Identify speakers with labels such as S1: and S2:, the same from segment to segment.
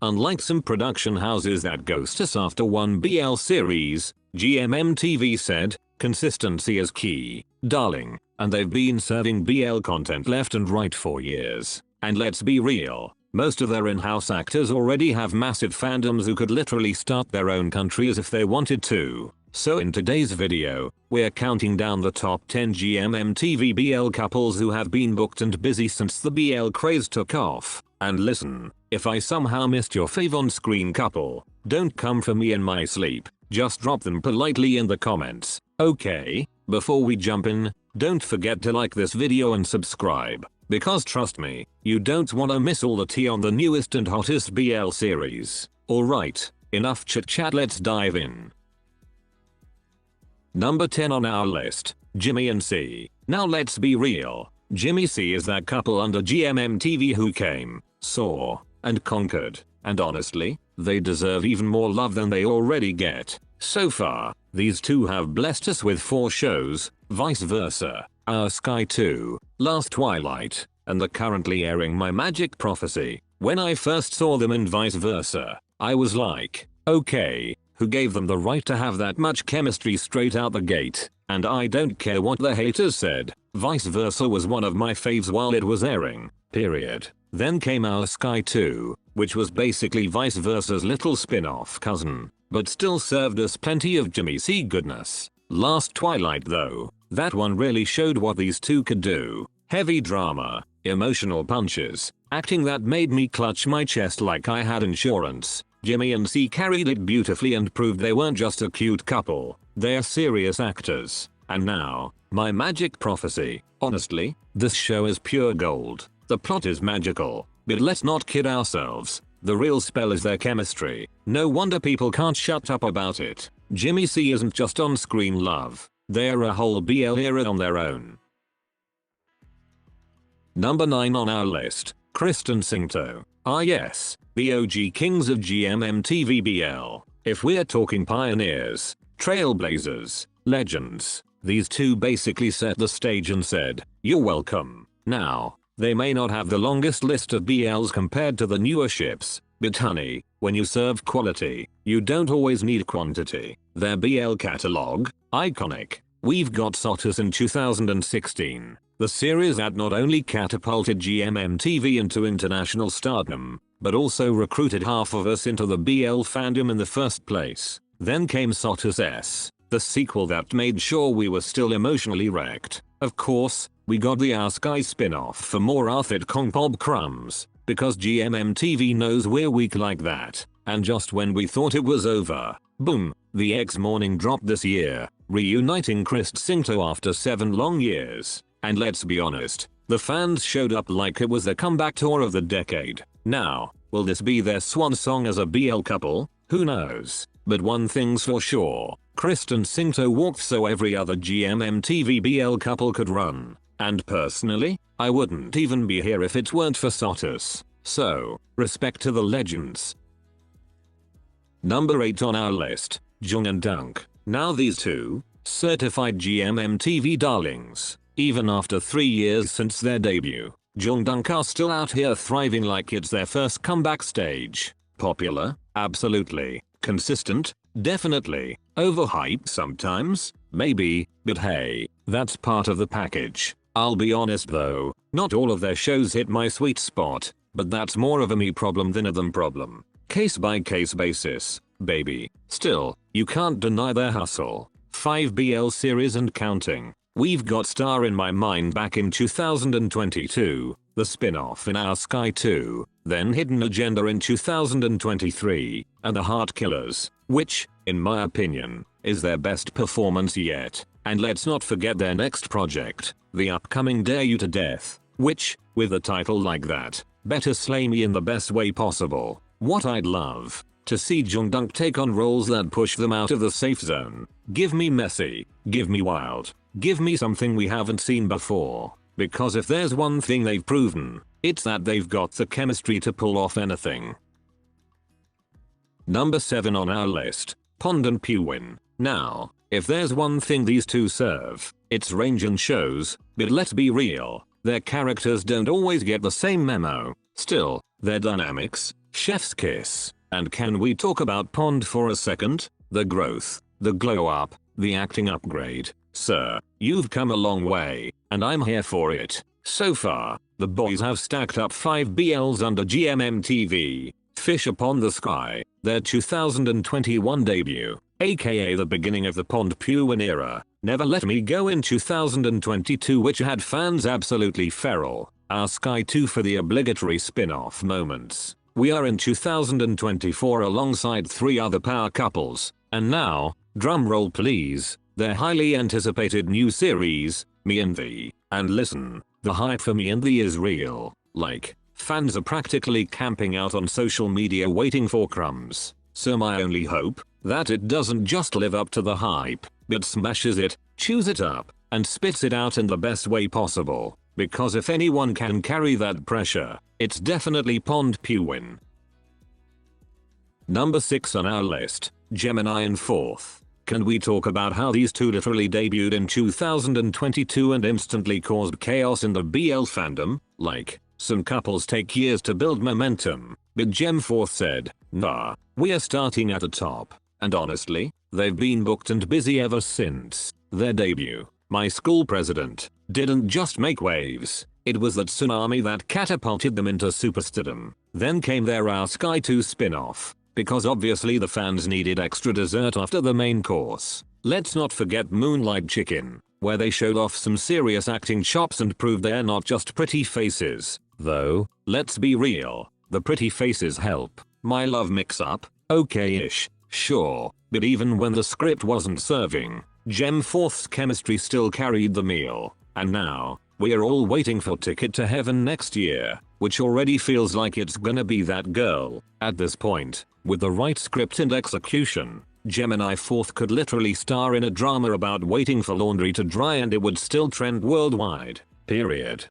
S1: Unlike some production houses that ghost us after one BL series, GMMTV said, consistency is key, darling, and they've been serving BL content left and right for years. And let's be real, most of their in-house actors already have massive fandoms who could literally start their own countries if they wanted to. So in today's video, we're counting down the top 10 GMMTV BL couples who have been booked and busy since the BL craze took off. And listen, if I somehow missed your fave on-screen couple, don't come for me in my sleep, just drop them politely in the comments, okay? Before we jump in, don't forget to like this video and subscribe, because trust me, you don't wanna miss all the tea on the newest and hottest BL series. Alright, enough chit chat, let's dive in. Number 10 on our list, Jimmy and C. Now let's be real, jimmysea is that couple under GMMTV who came, saw, and conquered, and honestly, they deserve even more love than they already get. So far, these two have blessed us with 4 shows, vice versa, Our Sky 2, Last Twilight, and the currently airing My Magic Prophecy. When I first saw them in vice versa, I was like, okay, who gave them the right to have that much chemistry straight out the gate? And I don't care what the haters said, vice versa was one of my faves while it was airing, period. Then came Our Sky 2, which was basically vice versa's little spin-off cousin, but still served us plenty of jimmysea goodness. Last Twilight though, that one really showed what these two could do. Heavy drama, emotional punches, acting that made me clutch my chest like I had insurance. Jimmy and C carried it beautifully and proved they weren't just a cute couple, they're serious actors. And now, My Magic Prophecy. Honestly, this show is pure gold. The plot is magical, but let's not kid ourselves. The real spell is their chemistry. No wonder people can't shut up about it. Jimmysea isn't just on-screen love, they're a whole BL era on their own. Number 9 on our list, Krist and Singto. Ah yes, the OG kings of GMMTV BL. If we're talking pioneers, trailblazers, legends, these two basically set the stage and said, you're welcome. Now, they may not have the longest list of BLs compared to the newer ships, but honey, when you serve quality, you don't always need quantity. Their BL catalog, iconic. We've got Sotus in 2016, the series that not only catapulted GMMTV into international stardom, but also recruited half of us into the BL fandom in the first place. Then came Sotus S, the sequel that made sure we were still emotionally wrecked. Of course, we got the Our Sky spin-off for more Arthur Kong Bob crumbs, because GMMTV knows we're weak like that. And just when we thought it was over, boom, the X Morning dropped this year, reuniting Krist Singto after 7 long years. And let's be honest, the fans showed up like it was the comeback tour of the decade. Now, will this be their swan song as a BL couple? Who knows? But one thing's for sure, Krist and Singto walked so every other GMMTV BL couple could run. And personally, I wouldn't even be here if it weren't for Sotus. So, respect to the legends. Number 8 on our list, joongdunk. Now these two, certified GMMTV darlings, even after 3 years since their debut, joongdunk are still out here thriving like it's their first comeback stage. Popular? Absolutely. Consistent? Definitely. Overhyped sometimes? Maybe, but hey, that's part of the package. I'll be honest though, not all of their shows hit my sweet spot, but that's more of a me problem than a them problem. Case by case basis, baby. Still, you can't deny their hustle. 5 BL series and counting. We've got Star in My Mind back in 2022, the spin-off in Our Sky 2, then Hidden Agenda in 2023, and The Heart Killers, which, in my opinion, is their best performance yet. And let's not forget their next project, the upcoming Dare You to Death, which, with a title like that, better slay me in the best way possible. What I'd love to see joongdunk take on roles that push them out of the safe zone. Give me messy, give me wild, give me something we haven't seen before. Because if there's one thing they've proven, it's that they've got the chemistry to pull off anything. Number 7 on our list, pondphuwin. Now, if there's one thing these two serve, it's range in shows, but let's be real, their characters don't always get the same memo. Still, their dynamics, chef's kiss. And can we talk about Pond for a second? The growth, the glow up, the acting upgrade. Sir, you've come a long way, and I'm here for it. So far, the boys have stacked up 5 BLs under GMMTV. Fish Upon the Sky, their 2021 debut, aka the beginning of the pondphuwin era. Never Let Me Go in 2022, which had fans absolutely feral. Our Sky 2 for the obligatory spin-off moments. We are in 2024 alongside 3 other power couples. And now, drumroll please, their highly anticipated new series, Me and Thee. And listen, the hype for Me and Thee is real. Like, fans are practically camping out on social media waiting for crumbs. So my only hope, that it doesn't just live up to the hype, but smashes it, chews it up, and spits it out in the best way possible. Because if anyone can carry that pressure, it's definitely pondphuwin. Number 6 on our list, geminifourth. Can we talk about how these two literally debuted in 2022 and instantly caused chaos in the BL fandom? Like, some couples take years to build momentum, but geminifourth said, nah, we are starting at the top. And honestly, they've been booked and busy ever since their debut. My school president didn't just make waves, it was that tsunami that catapulted them into superstardom. Then came their Our Sky 2 spin-off, because obviously the fans needed extra dessert after the main course. Let's not forget Moonlight Chicken, where they showed off some serious acting chops and proved they're not just pretty faces. Though, let's be real, the pretty faces help. My Love Mix-Up, okay-ish, sure, but even when the script wasn't serving, geminifourth's chemistry still carried the meal. And now, we are all waiting for Ticket to Heaven next year, which already feels like it's gonna be that girl. At this point, with the right script and execution, geminifourth could literally star in a drama about waiting for laundry to dry and it would still trend worldwide. Period.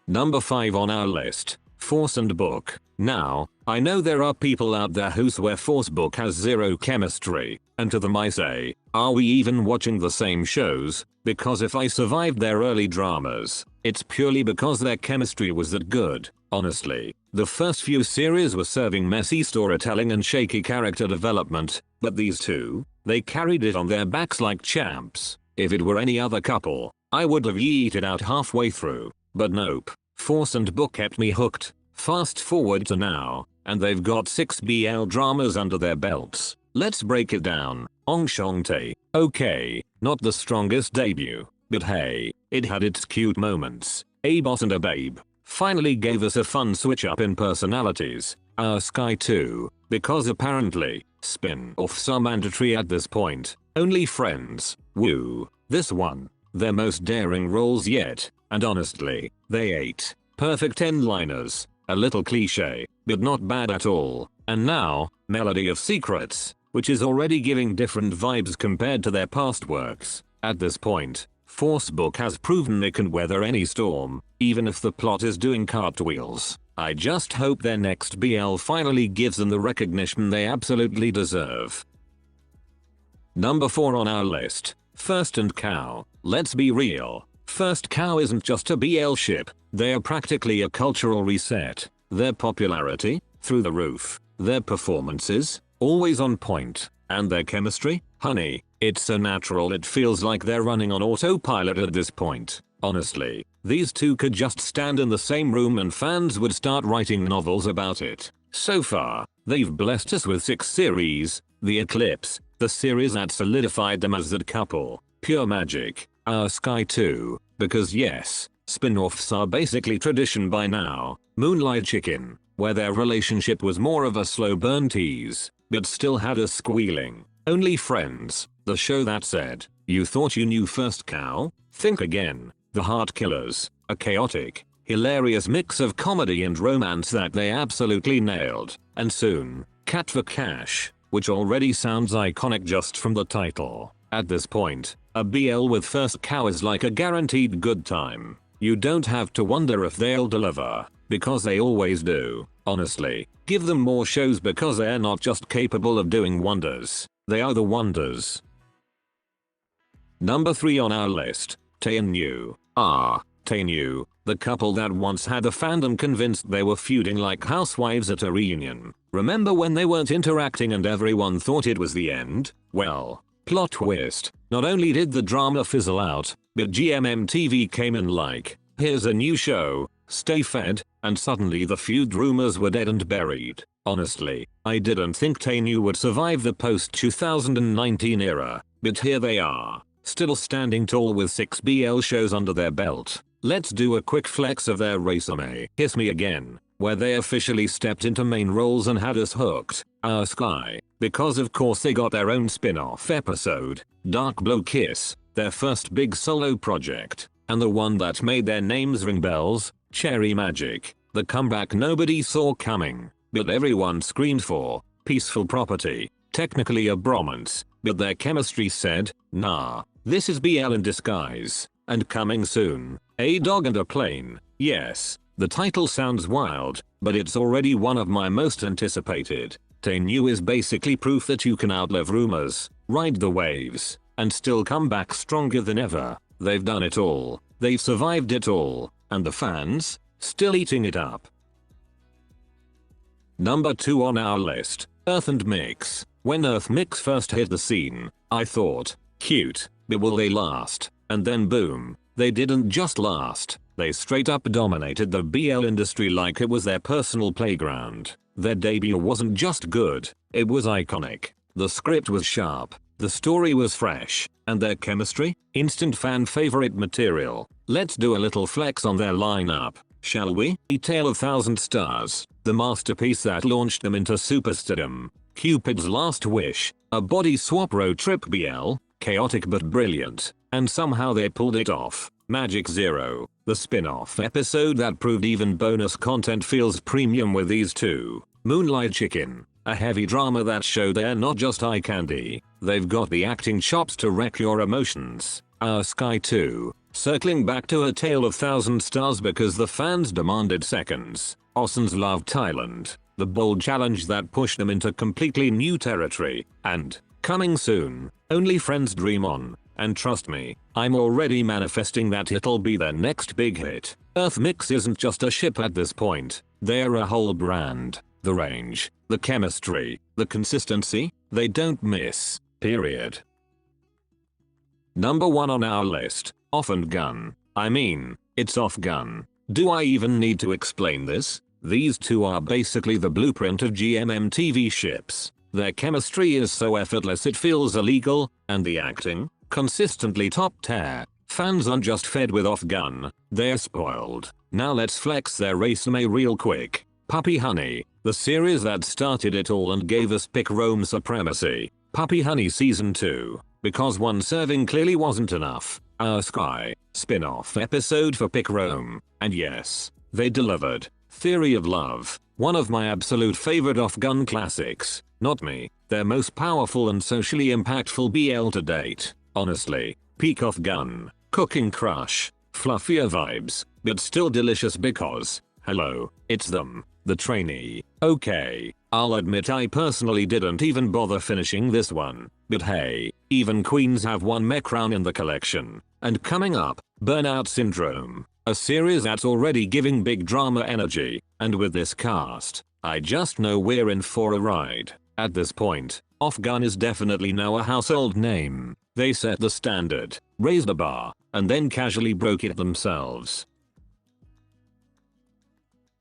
S1: Number 5 on our list, forcebook. Now, I know there are people out there who swear forcebook has zero chemistry, and to them I say, are we even watching the same shows? Because if I survived their early dramas, it's purely because their chemistry was that good. Honestly, the first few series were serving messy storytelling and shaky character development, but these two, they carried it on their backs like champs. If it were any other couple, I would have yeeted out halfway through, but nope, forcebook kept me hooked. Fast forward to now, and they've got 6 BL dramas under their belts. Let's break it down. Ongshongtae, okay, not the strongest debut, but hey, it had its cute moments. A boss and a babe finally gave us a fun switch up in personalities. Our Sky 2, because apparently, spin-offs are mandatory at this point. Only Friends, woo. This one, their most daring roles yet, and honestly, they ate. Perfect end-liners. A little cliche, but not bad at all. And now, Melody of Secrets, which is already giving different vibes compared to their past works. At this point, forcebook has proven they can weather any storm, even if the plot is doing cartwheels. I just hope their next BL finally gives them the recognition they absolutely deserve. Number 4 on our list, First and Cow. Let's be real, First Cow isn't just a BL ship, they are practically a cultural reset. Their popularity, through the roof. Their performances, always on point. And their chemistry, honey, it's so natural it feels like they're running on autopilot at this point. Honestly, these two could just stand in the same room and fans would start writing novels about it. So far, they've blessed us with 6 series, The Eclipse, the series that solidified them as that couple, pure magic. Our Sky 2, because yes, spin-offs are basically tradition by now. Moonlight Chicken, where their relationship was more of a slow burn tease, but still had us squealing. Only Friends, the show that said, you thought you knew First Cow? Think again. The Heart Killers, a chaotic, hilarious mix of comedy and romance that they absolutely nailed. And soon, Cat for Cash, which already sounds iconic just from the title. At this point, a BL with First Cow is like a guaranteed good time. You don't have to wonder if they'll deliver, because they always do. Honestly, give them more shows because they're not just capable of doing wonders, they are the wonders. Number 3 on our list, Taenew. Taenew, The couple that once had the fandom convinced they were feuding like housewives at a reunion. Remember when they weren't interacting and everyone thought it was the end? Well, plot twist. Not only did the drama fizzle out, but GMMTV came in like, here's a new show, stay fed, and suddenly the feud rumors were dead and buried. Honestly, I didn't think Tainu would survive the post-2019 era, but here they are, still standing tall with 6 BL shows under their belt. Let's do a quick flex of their resume. Kiss Me Again, where they officially stepped into main roles and had us hooked. Our Sky, because of course they got their own spin-off episode. Dark Blue Kiss, their first big solo project, and the one that made their names ring bells, Cherry Magic, the comeback nobody saw coming, but everyone screamed for. Peaceful Property, technically a bromance, but their chemistry said, nah, this is BL in disguise. And coming soon, A Dog and a Plane. Yes, the title sounds wild, but it's already one of my most anticipated. Tainu is basically proof that you can outlive rumors, ride the waves, and still come back stronger than ever. They've done it all, they've survived it all, and the fans? Still eating it up. Number 2 on our list, Earth and Mix. When Earth Mix first hit the scene, I thought, cute, but will they last? And then boom, they didn't just last, they straight up dominated the BL industry like it was their personal playground. Their debut wasn't just good, it was iconic. The script was sharp, the story was fresh, and their chemistry? Instant fan favorite material. Let's do a little flex on their lineup, shall we? Tale of Thousand Stars, the masterpiece that launched them into superstardom. Cupid's Last Wish, a body swap road trip BL, chaotic but brilliant, and somehow they pulled it off. Magic Zero, the spin-off episode that proved even bonus content feels premium with these two. Moonlight Chicken, a heavy drama that showed they're not just eye candy, they've got the acting chops to wreck your emotions. Our Sky 2, circling back to A Tale of Thousand Stars because the fans demanded seconds. Osson's Love Thailand, the bold challenge that pushed them into completely new territory. And, coming soon, Only Friends Dream On. And trust me, I'm already manifesting that it'll be their next big hit. Earth Mix isn't just a ship at this point, they're a whole brand. The range, the chemistry, the consistency, they don't miss, period. Number 1 on our list, Off and Gun. I mean, it's Off Gun. Do I even need to explain this? These two are basically the blueprint of GMMTV ships. Their chemistry is so effortless it feels illegal, and the acting? Consistently top tier. Fans aren't just fed with Off Gun, they're spoiled. Now let's flex their resume real quick. Puppy Honey, the series that started it all and gave us Pick Rome supremacy. Puppy Honey Season 2, because one serving clearly wasn't enough. Our Sky, spin-off episode for Pick Rome, and yes, they delivered. Theory of Love, one of my absolute favorite off-gun classics. Not me, their most powerful and socially impactful BL to date. Honestly, peak off-gun, cooking crush, fluffier vibes, but still delicious because, hello, it's them, the trainee. Okay, I'll admit I personally didn't even bother finishing this one, but hey, even queens have one meh crown in the collection. And coming up, Burnout Syndrome, a series that's already giving big drama energy, and with this cast, I just know we're in for a ride. At this point, Off Gun is definitely now a household name. They set the standard, raised the bar, and then casually broke it themselves.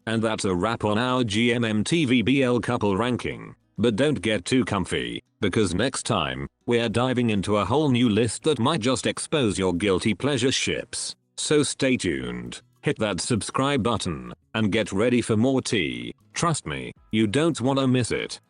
S1: And that's a wrap on our GMMTV BL couple ranking. But don't get too comfy, because next time, we're diving into a whole new list that might just expose your guilty pleasure ships. So stay tuned, hit that subscribe button, and get ready for more tea. Trust me, you don't wanna miss it.